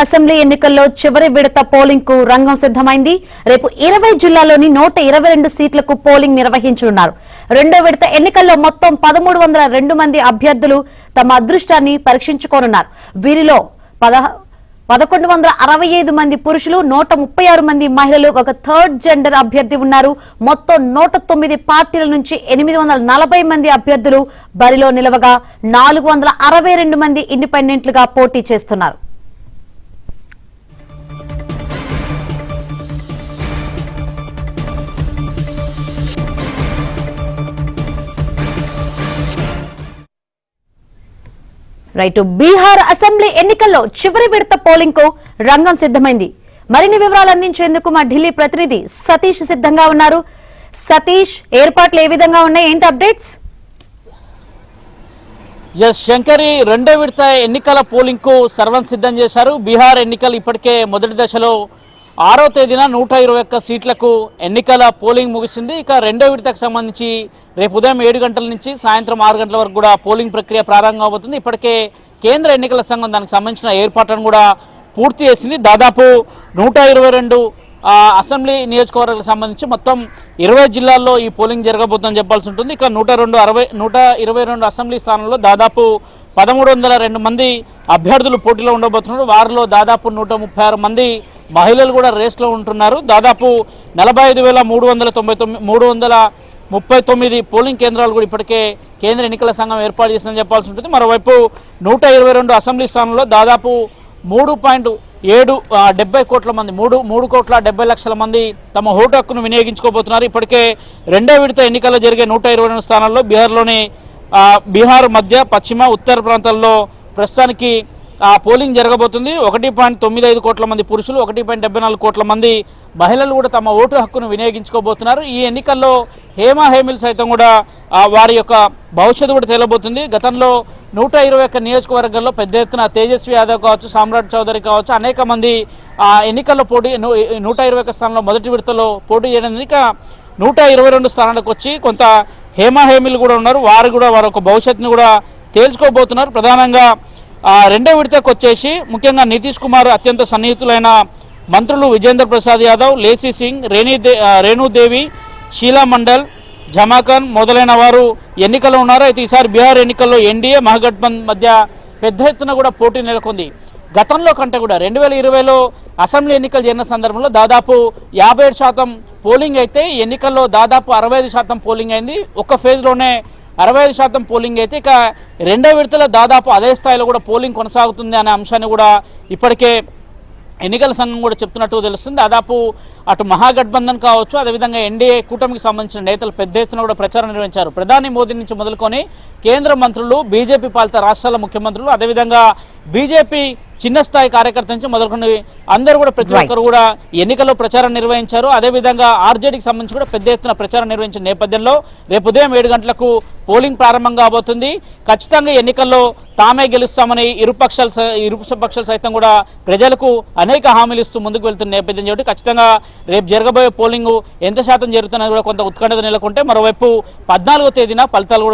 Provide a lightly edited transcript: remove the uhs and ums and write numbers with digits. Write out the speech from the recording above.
Assembly ఎన్నికల్లో చివరి విడత పోలింగ్ కు రంగం సిద్ధమైంది. రేపు 20 జిల్లాల్లోని 122 సీట్లకు పోలింగ్ నిర్వహించనున్నారు. రెండో విడత ఎన్నికల్లో మొత్తం 1302 మంది అభ్యర్థులు తమ అదృష్టాన్ని పరీక్షించుకోనున్నారు. వీరిలో 1165 మంది పురుషులు, 136 మంది మహిళలు, ఒక థర్డ్ జెండర్ అభ్యర్థి ఉన్నారు. మొత్తం 109 పార్టీల నుంచి 840 మంది అభ్యర్థులు బరిలో నిలవగా 462 మంది ఇండిపెండెంట్లుగా పోటీ చేస్తున్నారు. రైట్, బీహార్ అసెంబ్లీ ఎన్నికల్లో చివరి విడత పోలింగ్ కు రంగం సిద్ధమైంది. మరిన్ని వివరాలు అందించేందుకు మా ఢిల్లీ ప్రతినిధి సతీష్ సిద్ధంగా ఉన్నారు. సతీష్, ఏర్పాట్లు ఏ విధంగా ఉన్నాయి, ఏంటి అప్డేట్స్? శంకరి, రెండో విడత ఎన్నికల పోలింగ్ కు సర్వం సిద్ధం చేశారు. బీహార్ ఎన్నికలు ఇప్పటికే మొదటి దశలో 6వ తేదీన 121 సీట్లకు ఎన్నికల పోలింగ్ ముగిసింది. ఇక రెండో విడతకు సంబంధించి రేపు ఉదయం 7 గంటల నుంచి సాయంత్రం 6 గంటల వరకు కూడా పోలింగ్ ప్రక్రియ ప్రారంభం అవుతుంది. ఇప్పటికే కేంద్ర ఎన్నికల సంఘం దానికి సంబంధించిన ఏర్పాట్లను కూడా పూర్తి చేసింది. దాదాపు 122 అసెంబ్లీ నియోజకవర్గాలకు సంబంధించి మొత్తం 20 జిల్లాల్లో ఈ పోలింగ్ జరగబోతుందని చెప్పాల్సి ఉంటుంది. ఇక 122 అసెంబ్లీ స్థానంలో దాదాపు 1302 మంది అభ్యర్థులు పోటీలో ఉండబోతున్నారు. వారిలో దాదాపు 136 మంది మహిళలు కూడా రేస్లో ఉంటున్నారు. దాదాపు 45,339 పోలింగ్ కేంద్రాలు కూడా ఇప్పటికే కేంద్ర ఎన్నికల సంఘం ఏర్పాటు చేసిందని చెప్పాల్సి ఉంటుంది. మరోవైపు 122 అసెంబ్లీ స్థానంలో దాదాపు 3.70 కోట్ల మంది 3,70,00,000 మంది తమ ఓటు హక్కును వినియోగించుకోబోతున్నారు. ఇప్పటికే రెండో విడత ఎన్నికల్లో జరిగే 122 స్థానాల్లో బీహార్ మధ్య, పశ్చిమ, ఉత్తర ప్రాంతాల్లో ప్రస్తుతానికి పోలింగ్ జరగబోతుంది. 1.95 కోట్ల మంది పురుషులు, 1.74 కోట్ల మంది మహిళలు కూడా తమ ఓటు హక్కును వినియోగించుకోబోతున్నారు. ఈ ఎన్నికల్లో హేమా సైతం కూడా వారి యొక్క భవిష్యత్తు కూడా తేలబోతుంది. గతంలో 121 నియోజకవర్గాల్లో పెద్ద ఎత్తున తేజస్వి యాదవ్ కావచ్చు, సామ్రాట్ చౌదరి కావచ్చు, అనేక మంది ఎన్నికల్లో 121 స్థానంలో మొదటి విడతలో పోటీ చేయడం. ఇక 122 స్థానాలకు వచ్చి కొంత హేమీలు కూడా ఉన్నారు. వారు కూడా వారి యొక్క భవిష్యత్తును కూడా తేల్చుకోబోతున్నారు. ప్రధానంగా రెండో విడతకు వచ్చేసి ముఖ్యంగా నితీష్ కుమార్ అత్యంత సన్నిహితులైన మంత్రులు విజేంద్ర ప్రసాద్ యాదవ్, లేసీ సింగ్, రేణుదేవి, షీలా మండల్, జమాఖాన్ మొదలైన వారు ఎన్నికల్లో ఉన్నారు. అయితే ఈసారి బీహార్ ఎన్నికల్లో ఎన్డీఏ మహాగఠబంధన్ మధ్య పెద్ద ఎత్తున కూడా పోటీ నెలకొంది. గతంలో కంటే కూడా 2020లో అసెంబ్లీ ఎన్నికలు జరిగిన సందర్భంలో దాదాపు 57% పోలింగ్ అయితే ఎన్నికల్లో దాదాపు 65% పోలింగ్ అయింది. ఒక్క ఫేజ్లోనే 65% పోలింగ్ అయితే ఇక రెండో విడతలో దాదాపు అదే స్థాయిలో కూడా పోలింగ్ కొనసాగుతుంది అనే అంశాన్ని కూడా ఇప్పటికే ఎన్నికల సంఘం కూడా చెప్తున్నట్టు తెలుస్తుంది. దాదాపు అటు మహాగఠబంధన్ కావచ్చు, అదేవిధంగా ఎన్డీఏ కూటమికి సంబంధించిన నేతలు పెద్ద ఎత్తున కూడా ప్రచారం నిర్వహించారు. ప్రధాని మోదీ నుంచి మొదలుకొని కేంద్ర మంత్రులు, బీజేపీ పాలిత రాష్ట్రాల ముఖ్యమంత్రులు, అదేవిధంగా బీజేపీ చిన్న స్థాయి కార్యకర్త నుంచి మొదలుకొని అందరూ కూడా ప్రతి ఒక్కరు కూడా ఎన్నికల్లో ప్రచారం నిర్వహించారు. అదేవిధంగా ఆర్జేడీకి సంబంధించి కూడా పెద్ద ఎత్తున ప్రచారం నిర్వహించిన నేపథ్యంలో రేపు ఉదయం 7 గంటలకు పోలింగ్ ప్రారంభం కాబోతుంది. ఖచ్చితంగా ఎన్నికల్లో తామే గెలుస్తామని ఇరు పక్షాలు సైతం కూడా ప్రజలకు అనేక హామీలు ఇస్తూ ముందుకు వెళ్తున్న నేపథ్యం కాబట్టి ఖచ్చితంగా రేపు జరగబోయే పోలింగ్ ఎంత శాతం జరుగుతున్నది కూడా కొంత ఉత్కంఠత నెలకొంటే, మరోవైపు 14వ తేదీన ఫలితాలు